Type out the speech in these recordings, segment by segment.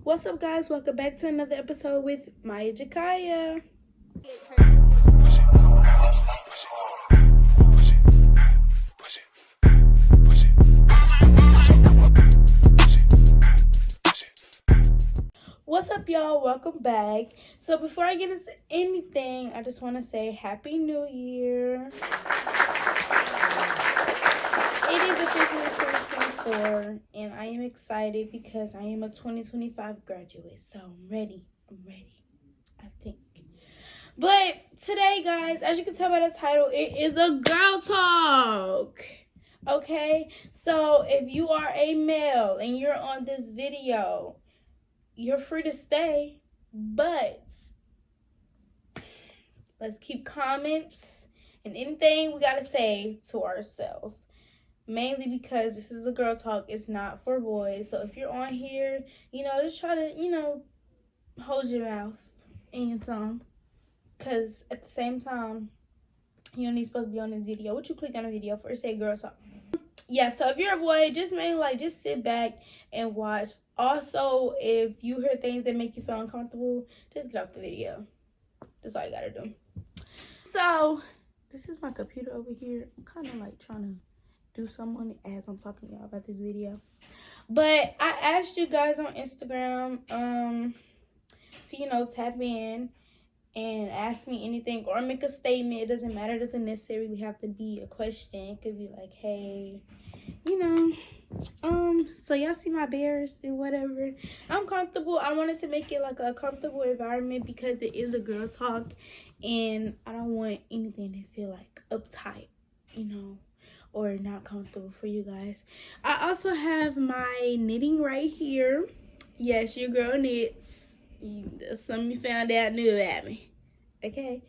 What's up, guys? Welcome back to another episode with Mayajakiyaaa. What's up, y'all? Welcome back. So before I get into anything, I just want to say Happy New Year. It is officially 2024, and I am excited because I am a 2025 graduate. So I'm ready, I think. But today, guys, as you can tell by the title, it is a girl talk. Okay? So if you are a male and you're on this video, you're free to stay, but let's keep comments and anything we gotta say to ourselves. Mainly because this is a girl talk, it's not for boys. So if you're on here, just try to, hold your mouth and some. Because at the same time, you ain't supposed to be on this video. What you click on a video for? It say girl talk. Yeah, so if you're a boy, just sit back and watch. Also, if you hear things that make you feel uncomfortable, just get off the video. That's all you gotta do. So, this is my computer over here. I'm kind of like trying to do something on it as I'm talking to y'all about this video. But I asked you guys on Instagram to, tap in and ask me anything or make a statement. It doesn't matter. It doesn't necessarily have to be a question. It could be like, hey, so y'all see my bears and whatever. I'm comfortable. I wanted to make it like a comfortable environment because it is a girl talk, and I don't want anything to feel like uptight, or not comfortable for you guys. I also have my knitting right here. Yes, your girl knits. Some of you found out knew about me. Okay,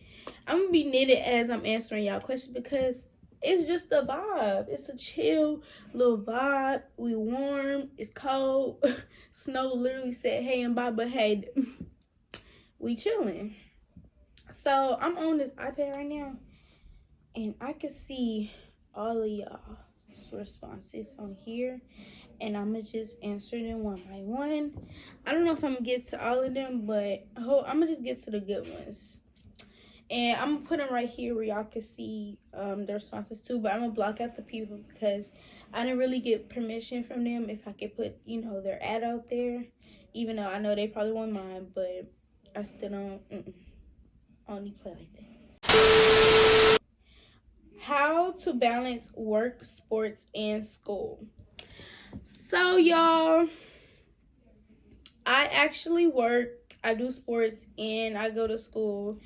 I'm gonna be knitted as I'm answering y'all questions because it's just a vibe. It's a chill little vibe. We warm. It's cold. Snow literally said hey and bye, but hey, we chilling. So I'm on this iPad right now, and I can see all of y'all responses on here, and I'm gonna just answer them one by one. I don't know if I'm gonna get to all of them, but I'm gonna just get to the good ones, and I'm gonna put them right here where y'all can see the responses too. But I'm gonna block out the people because I didn't really get permission from them if I could put their ad out there, even though I know they probably want mine, but I still don't only play like that. How to balance work, sports, and school. So, y'all, I actually work, I do sports, and I go to school,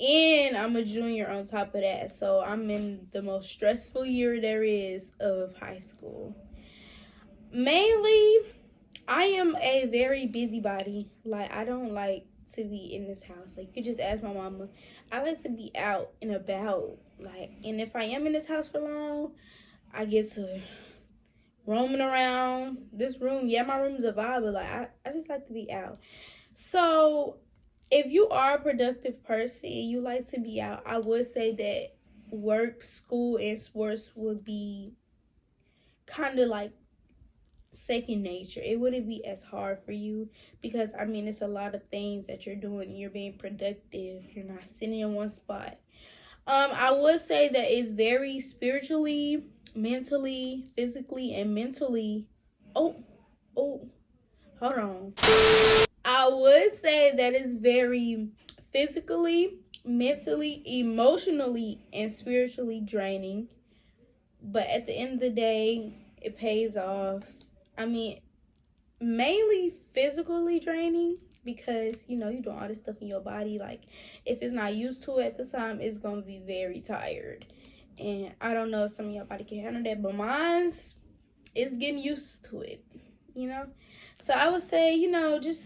and I'm a junior on top of that. So, I'm in the most stressful year there is of high school. Mainly, I am a very busybody. Like, I don't like to be in this house. Like, you could just ask my mama. I like to be out and about. Like, and if I am in this house for long, I get to roaming around this room. Yeah, my room's a vibe, but like I just like to be out. So if you are a productive person and you like to be out, I would say that work, school, and sports would be kind of like second nature. It wouldn't be as hard for you because it's a lot of things that you're doing and you're being productive. You're not sitting in one spot. I would say that it's very spiritually, mentally, physically, and mentally. Hold on. I would say that it's very physically, mentally, emotionally, and spiritually draining. But at the end of the day, it pays off. Mainly physically draining because, you doing all this stuff in your body. Like, if it's not used to it at the time, it's going to be very tired. And I don't know if some of your body can handle that, but mine's is getting used to it, So I would say, just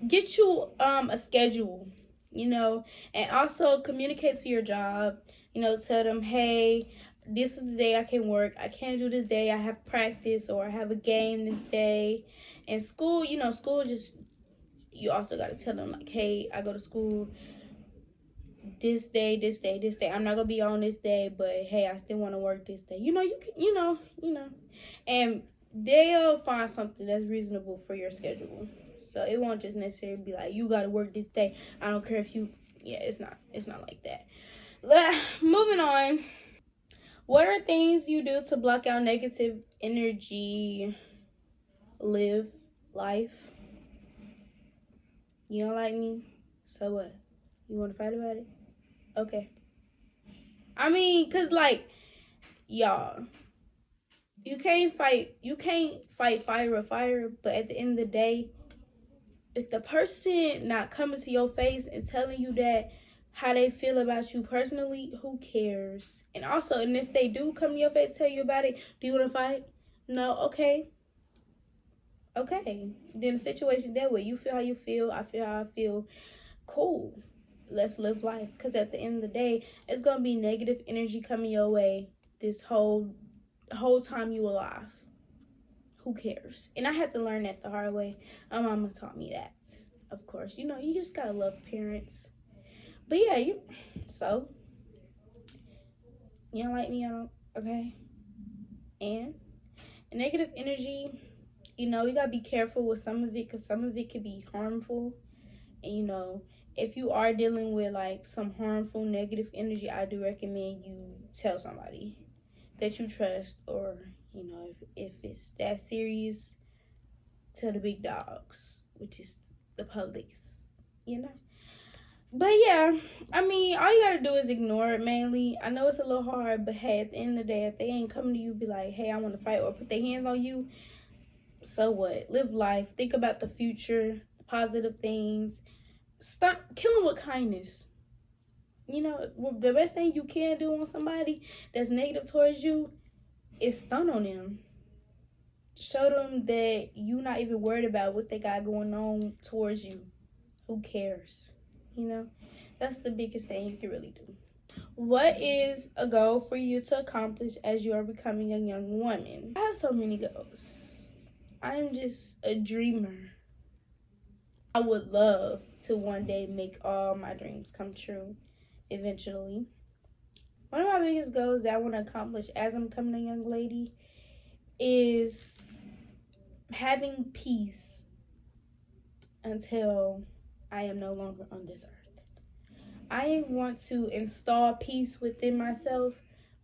get you a schedule, and also communicate to your job, tell them, hey, this is the day I can work. I can't do this day. I have practice or I have a game this day. And school, school just, you also got to tell them like, hey, I go to school this day. I'm not going to be on this day, but hey, I still want to work this day. You can, and they'll find something that's reasonable for your schedule. So it won't just necessarily be like, you gotta work this day. I don't care if you, yeah, it's not like that. Moving on. What are things you do to block out negative energy? Live life. You don't like me? So what? You want to fight about it? Okay. I mean, cause like, y'all, you can't fight fire with fire, but at the end of the day, if the person not coming to your face and telling you that how they feel about you personally, who cares? And also, and if they do come to your face tell you about it, do you want to fight? No. Okay. Then the situation that way, you feel how you feel, I feel how I feel. Cool. Let's live life. Because at the end of the day, it's going to be negative energy coming your way this whole time you alive. Who cares? And I had to learn that the hard way. My mama taught me that. Of course, you know, you just got to love parents. But yeah, you don't like me, I don't, okay? And negative energy, you know, you got to be careful with some of it, because some of it can be harmful. And, you know, if you are dealing with, like, some harmful negative energy, I do recommend you tell somebody that you trust, or, you know, if it's that serious, tell the big dogs, which is the police, you know. But yeah, I mean, all you gotta do is ignore it mainly. I know it's a little hard, but hey, at the end of the day, if they ain't coming to you, be like, hey, I want to fight, or put their hands on you, so what? Live life. Think about the future, positive things. Stop killing with kindness. You know, the best thing you can do on somebody that's negative towards you is stun on them. Show them that you're not even worried about what they got going on towards you. Who cares? You know, that's the biggest thing you can really do. What is a goal for you to accomplish as you are becoming a young woman? I have so many goals. I'm just a dreamer. I would love to one day make all my dreams come true eventually. One of my biggest goals that I want to accomplish as I'm becoming a young lady is having peace until I am no longer on this earth. I want to install peace within myself,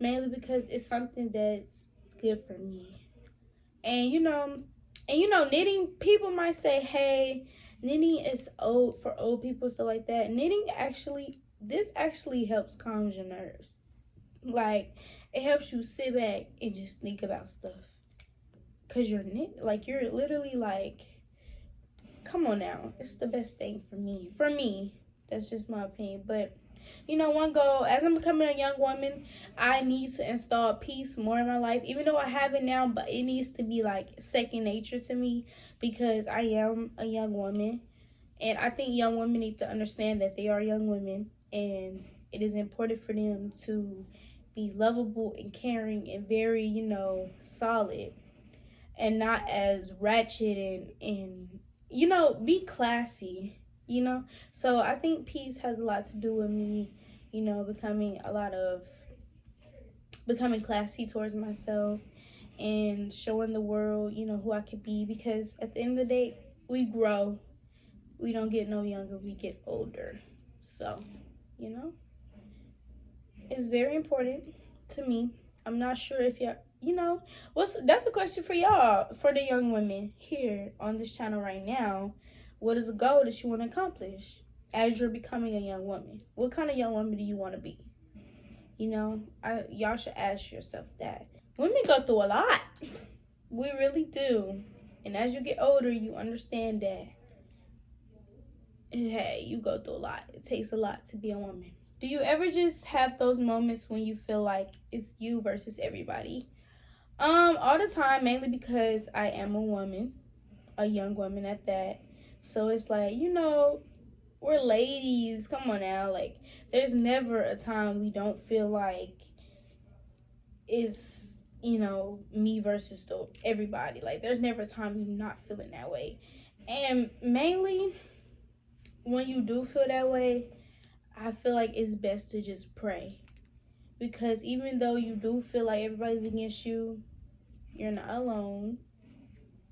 mainly because it's something that's good for me. And you know, knitting, people might say, hey, knitting is old for old people, stuff like that. Knitting this actually helps calm your nerves. Like, it helps you sit back and just think about stuff. Cause you're literally like, come on now, it's the best thing for me. That's just my opinion. But you know, one goal, as I'm becoming a young woman, I need to install peace more in my life. Even though I have it now, but it needs to be like second nature to me, because I am a young woman. And I think young women need to understand that they are young women, and it is important for them to be lovable and caring and very, you know, solid, and not as ratchet and you know, be classy, you know. So I think peace has a lot to do with me, you know, becoming classy towards myself and showing the world, you know, who I could be, because at the end of the day, we grow. We don't get no younger, we get older. So, you know, it's very important to me. I'm not sure if y'all, you know, that's a question for y'all, for the young women here on this channel right now. What is a goal that you want to accomplish as you're becoming a young woman? What kind of young woman do you want to be? You know, y'all should ask yourself that. Women go through a lot. We really do. And as you get older, you understand that, hey, you go through a lot. It takes a lot to be a woman. Do you ever just have those moments when you feel like it's you versus everybody? All the time, mainly because I am a woman, a young woman at that. So it's like, you know, we're ladies. Come on now. Like, there's never a time we don't feel like it's, you know, me versus everybody. Like, there's never a time you're not feeling that way. And mainly, when you do feel that way, I feel like it's best to just pray. Because even though you do feel like everybody's against you, you're not alone.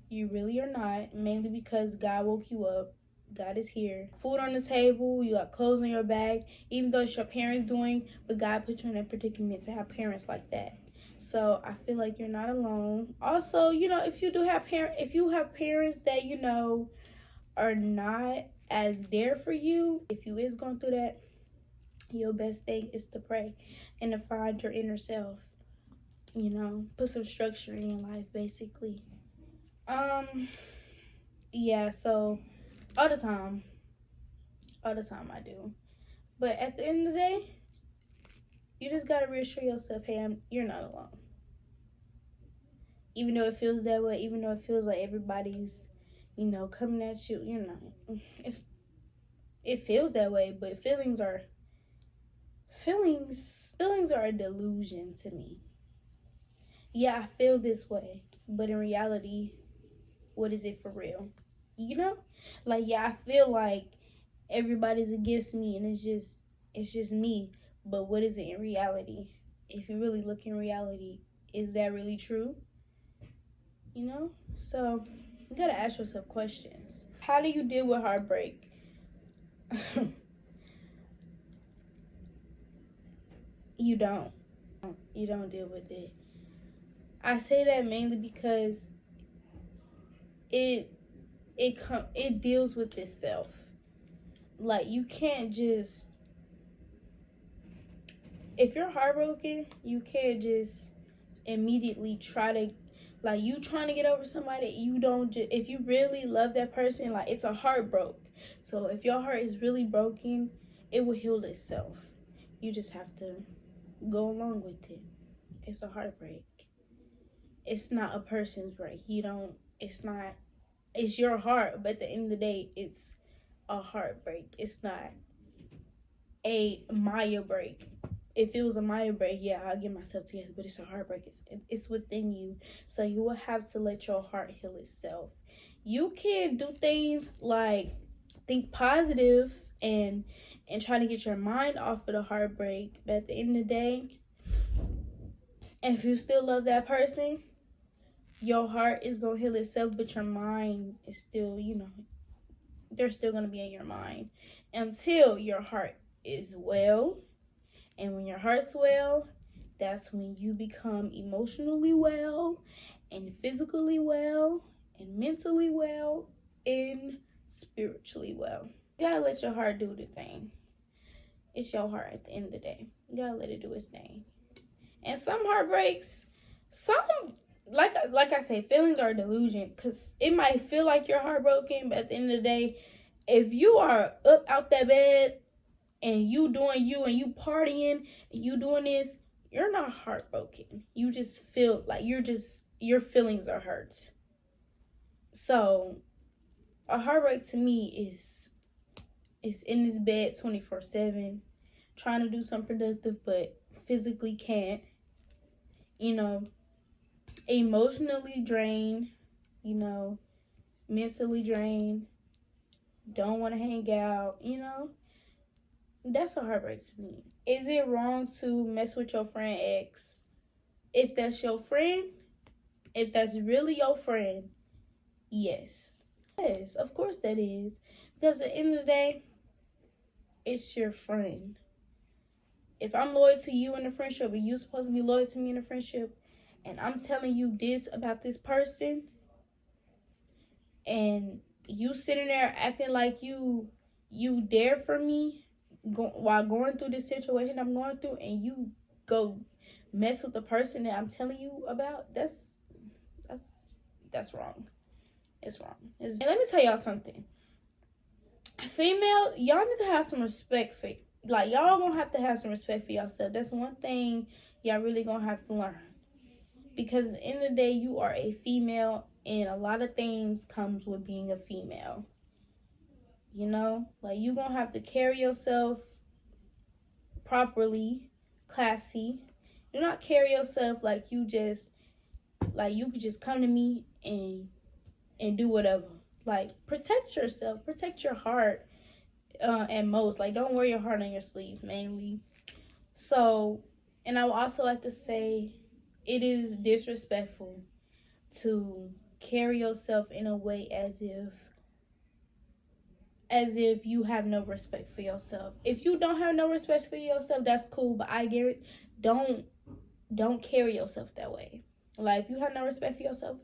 You really are not, mainly because God woke you up. God is here. Food on the table, you got clothes on your back, even though it's your parents doing, but God put you in a predicament to have parents like that. So I feel like you're not alone. Also, if you do have if you have parents that are not as there for you, if you is going through that, your best thing is to pray and to find your inner self. Put some structure in your life, basically. Yeah, so all the time I do. But at the end of the day, you just gotta reassure yourself, hey, you're not alone. Even though it feels that way, even though it feels like everybody's, coming at you, it feels that way, but feelings are a delusion to me. Yeah, I feel this way, but in reality, what is it for real? Like, yeah, I feel like everybody's against me and it's just me, but what is it in reality? If you really look in reality, is that really true? So you gotta ask yourself questions. How do you deal with heartbreak? You don't deal with it. I say that mainly because it deals with itself. Like, you can't just, if you're heartbroken, you can't just immediately try to, like, you trying to get over somebody. You don't just, if you really love that person, like, it's a heartbreak. So if your heart is really broken, it will heal itself. You just have to go along with it. It's a heartbreak. It's not a person's break. It's your heart, but at the end of the day, it's a heartbreak. It's not a Maya break. If it was a Maya break, yeah, I'll get myself together, but it's a heartbreak. It's within you. So you will have to let your heart heal itself. You can do things like think positive and try to get your mind off of the heartbreak. But at the end of the day, if you still love that person, your heart is going to heal itself, but your mind is still, they're still going to be in your mind until your heart is well. And when your heart's well, that's when you become emotionally well and physically well and mentally well and spiritually well. You gotta let your heart do the thing. It's your heart at the end of the day. You gotta let it do its thing. And some heartbreaks, like I say, feelings are a delusion, because it might feel like you're heartbroken, but at the end of the day, if you are up out that bed and you doing you and you partying and you doing this, you're not heartbroken. You just feel like your feelings are hurt. So a heartbreak to me is in this bed 24/7, trying to do something productive but physically can't, emotionally drained, mentally drained, don't want to hang out, That's a heartbreak to me. Is it wrong to mess with your friend ex? If that's your friend, if that's really your friend, yes. Yes, of course that is. Because at the end of the day, it's your friend. If I'm loyal to you in a friendship and you're supposed to be loyal to me in a friendship, and I'm telling you this about this person, and you sitting there acting like you there for me, while going through this situation I'm going through, and you go mess with the person that I'm telling you about, that's wrong. It's wrong. And let me tell y'all something. Female, y'all need to have some respect for, like, y'all gonna have to have some respect for yourself. That's one thing y'all really gonna have to learn. Because at the end of the day, you are a female, and a lot of things comes with being a female. Like, you gonna have to carry yourself properly, classy. Do not carry yourself like you could just come to me and do whatever. Like, protect yourself, protect your heart, at most. Like, don't wear your heart on your sleeve, mainly. So, and I would also like to say, it is disrespectful to carry yourself in a way as if you have no respect for yourself. If you don't have no respect for yourself, that's cool, but I get it. Don't carry yourself that way. Like, if you have no respect for yourself,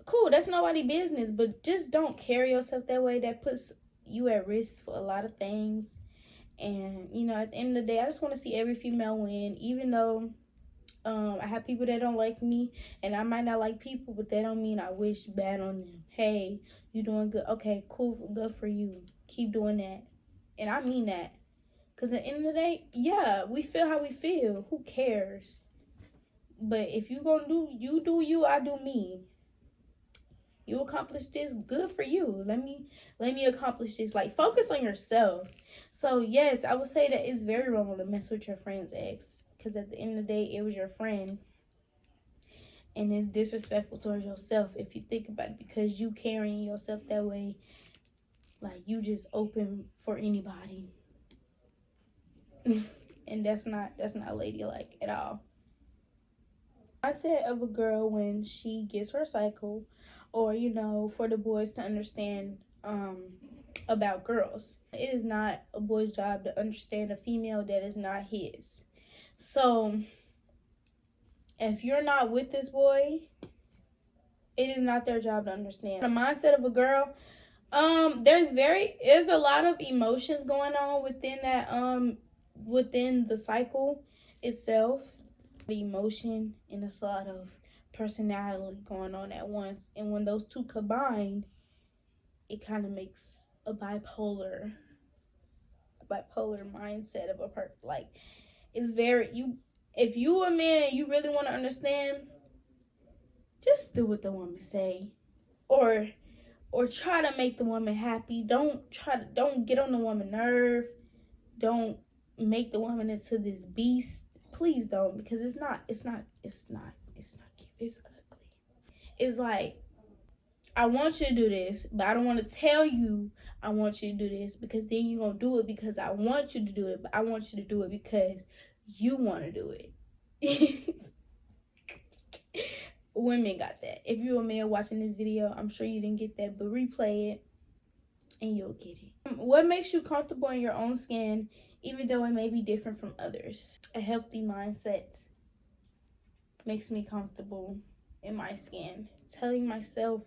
cool, that's nobody's business, but just don't carry yourself that way. That puts you at risk for a lot of things. And, you know, at the end of the day, I just want to see every female win, even though I have people that don't like me, and I might not like people, but that don't mean I wish bad on them. Hey, you doing good? Okay, cool, good for you. Keep doing that. And I mean that. Because at the end of the day, yeah, we feel how we feel. Who cares? But if you gonna do you, I do me. You accomplish this, good for you. Let me accomplish this. Like, focus on yourself. So yes, I would say that it's very wrong to mess with your friend's ex, because at the end of the day, it was your friend, and it's disrespectful towards yourself if you think about it, because you carrying yourself that way, like you just open for anybody. And that's not ladylike at all. Mindset of a girl when she gets her cycle, or, you know, for the boys to understand about girls. It is not a boy's job to understand a female that is not his. So if you're not with this boy, it is not their job to understand. The mindset of a girl, there's a lot of emotions going on within that within the cycle itself. The emotion and a lot of personality going on at once, and when those two combine, it kind of makes a bipolar mindset of a person. Like, it's if you a man, you really want to understand, just do what the woman say, or try to make the woman happy. Don't get on the woman's nerve. Don't make the woman into this beast. Please don't, because it's not cute. It's ugly. It's like, I want you to do this, but I don't want to tell you I want you to do this, because then you're going to do it because I want you to do it, but I want you to do it because you want to do it. Women got that. If you're a male watching this video, I'm sure you didn't get that, but replay it and you'll get it. What makes you comfortable in your own skin, even though it may be different from others? A healthy mindset makes me comfortable in my skin. Telling myself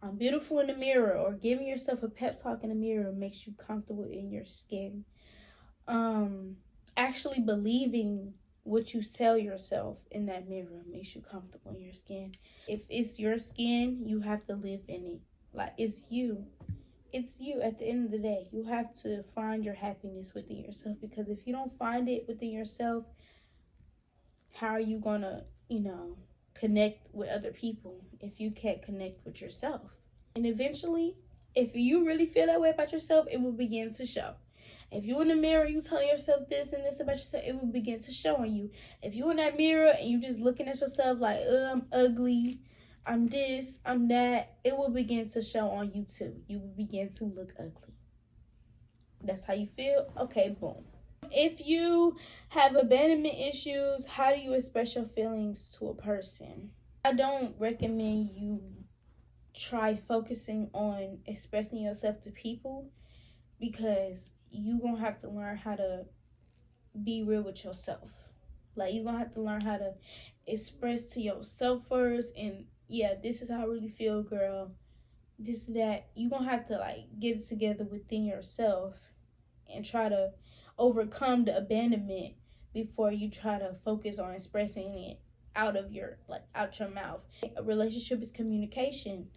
I'm beautiful in the mirror, or giving yourself a pep talk in the mirror, makes you comfortable in your skin. Actually believing what you tell yourself in that mirror makes you comfortable in your skin. If it's your skin, you have to live in it. Like, it's you at the end of the day. You have to find your happiness within yourself, because if you don't find it within yourself, how are you gonna, connect with other people if you can't connect with yourself? And eventually, if you really feel that way about yourself, it will begin to show. If you're in the mirror, you telling yourself this and this about yourself, it will begin to show on you. If you're in that mirror and you just looking at yourself like, I'm ugly, I'm this, I'm that, it will begin to show on you too. You will begin to look ugly. That's how you feel? Okay, boom. If you have abandonment issues, how do you express your feelings to a person? I don't recommend you try focusing on expressing yourself to people, because you're going to have to learn how to be real with yourself. Like, you're going to have to learn how to express to yourself first, and yeah, this is how I really feel, girl. This, that. You're going to have to, get it together within yourself and try to overcome the abandonment before you try to focus on expressing it out your mouth. A relationship is communication.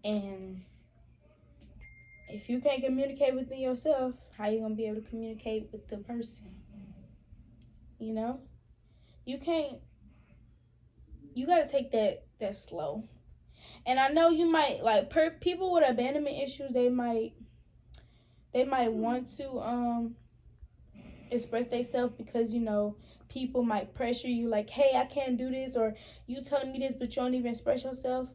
And if you can't communicate within yourself, how you gonna be able to communicate with the person? You can't. You gotta take that slow. And I know you might people with abandonment issues. They might want to express themselves, because people might pressure you, like, hey, I can't do this, or you telling me this but you don't even express yourself.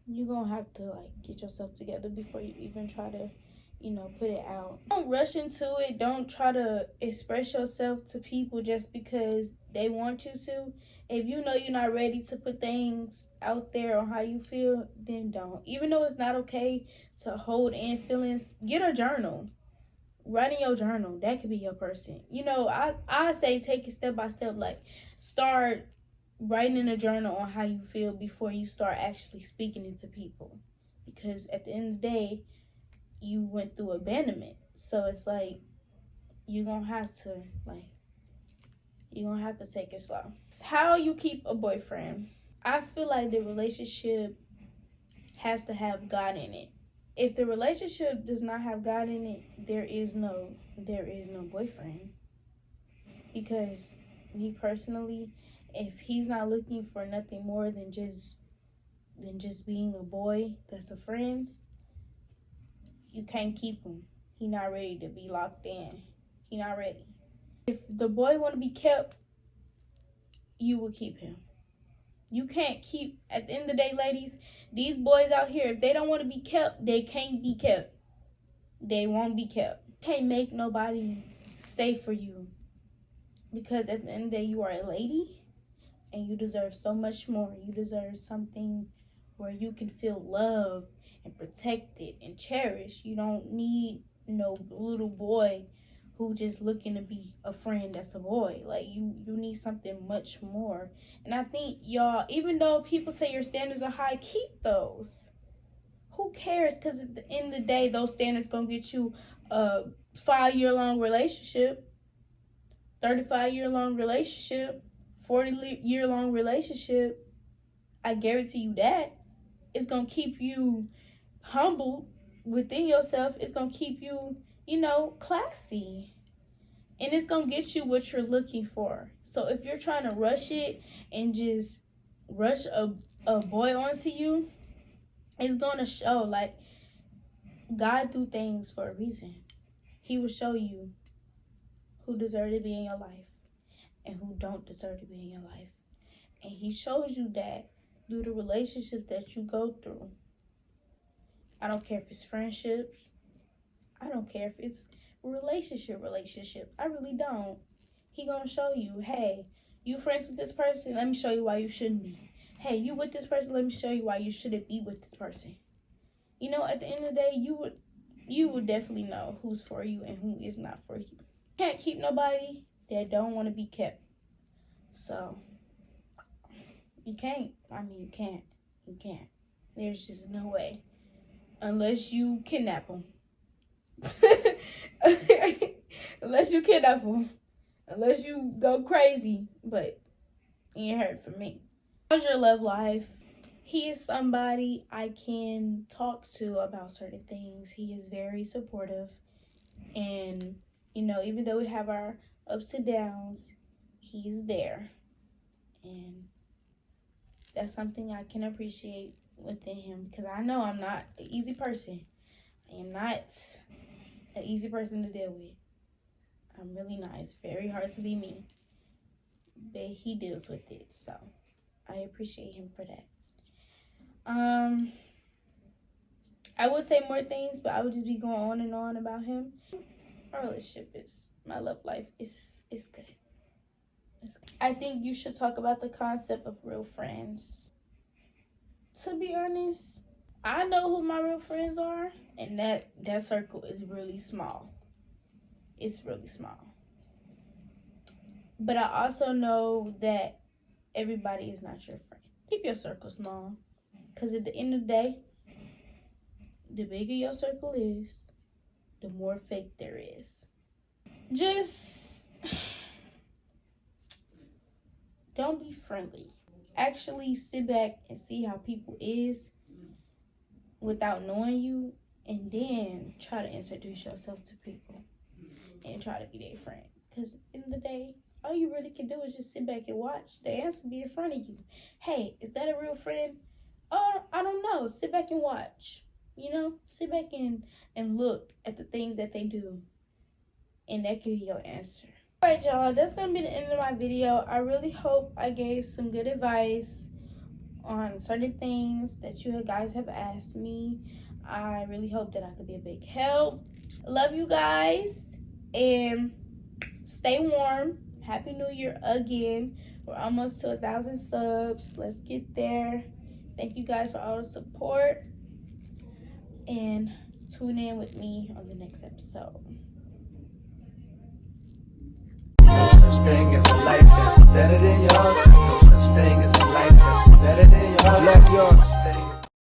You're gonna have to get yourself together before you even try to put it out. Don't rush into it. Don't try to express yourself to people just because they want you to. If you know you're not ready to put things out there on how you feel, then don't. Even though it's not okay to hold in feelings, get a journal. Write in your journal. That could be your person. You know, I say take it step by step. Like, start writing in a journal on how you feel before you start actually speaking it to people. Because at the end of the day, you went through abandonment. So it's like, you're going to have to, take it slow. How you keep a boyfriend. I feel like the relationship has to have God in it. If the relationship does not have God in it, there is no boyfriend. Because me personally, if he's not looking for nothing more than just being a boy that's a friend, you can't keep him. He not ready to be locked in. He not ready. If the boy want to be kept, you will keep him. You can't keep, at the end of the day, ladies, these boys out here, if they don't want to be kept, they can't be kept. They won't be kept. You can't make nobody stay for you. Because at the end of the day, you are a lady and you deserve so much more. You deserve something where you can feel loved and protected and cherished. You don't need no little boy who just looking to be a friend that's a boy. Like, you need something much more. And I think, y'all, even though people say your standards are high, keep those. Who cares? Because at the end of the day, those standards gonna get you a 5-year-long relationship, 35-year-long relationship, 40-year-long relationship. I guarantee you that. It's gonna keep you humble within yourself. It's gonna keep you, classy. And it's gonna get you what you're looking for. So if you're trying to rush it and just rush a boy onto you, it's gonna show. Like, God do things for a reason. He will show you who deserve to be in your life and who don't deserve to be in your life. And he shows you that through the relationship that you go through. I don't care if it's friendships. I don't care if it's relationship. I really don't. He gonna show you, hey, you friends with this person, let me show you why you shouldn't be. Hey, you with this person, let me show you why you shouldn't be with this person. At the end of the day, you would definitely know who's for you and who is not for you. You can't keep nobody that don't want to be kept. So, you can't. You can't. You can't. There's just no way. Unless you kidnap them. Unless you kidnap them. Unless you go crazy. But you ain't heard from me. How's your love life? He is somebody I can talk to about certain things. He is very supportive. And, even though we have our ups and downs, he's there. And that's something I can appreciate within him. Because I know I'm not an easy person. I am not an easy person to deal with. I'm really not. It's very hard to be me. But he deals with it. So I appreciate him for that. I would say more things, but I would just be going on and on about him. My relationship my love life is good. It's good. I think you should talk about the concept of real friends. To be honest, I know who my real friends are, and that circle is really small. It's really small. But I also know that everybody is not your friend. Keep your circle small. Because at the end of the day, the bigger your circle is, the more fake there is. Just don't be friendly. Actually sit back and see how people is without knowing you, and then try to introduce yourself to people and try to be their friend. Because at the end of the day, all you really can do is just sit back and watch the answer be in front of you. Hey, is that a real friend? Oh, I don't know. Sit back and watch. Sit back and look at the things that they do. And that could be your answer. Alright, y'all. That's going to be the end of my video. I really hope I gave some good advice on certain things that you guys have asked me. I really hope that I could be a big help. I love you guys. And stay warm. Happy New Year again. We're almost to 1,000 subs. Let's get there. Thank you guys for all the support. And tune in with me on the next episode. No such thing as a life that's better than yours.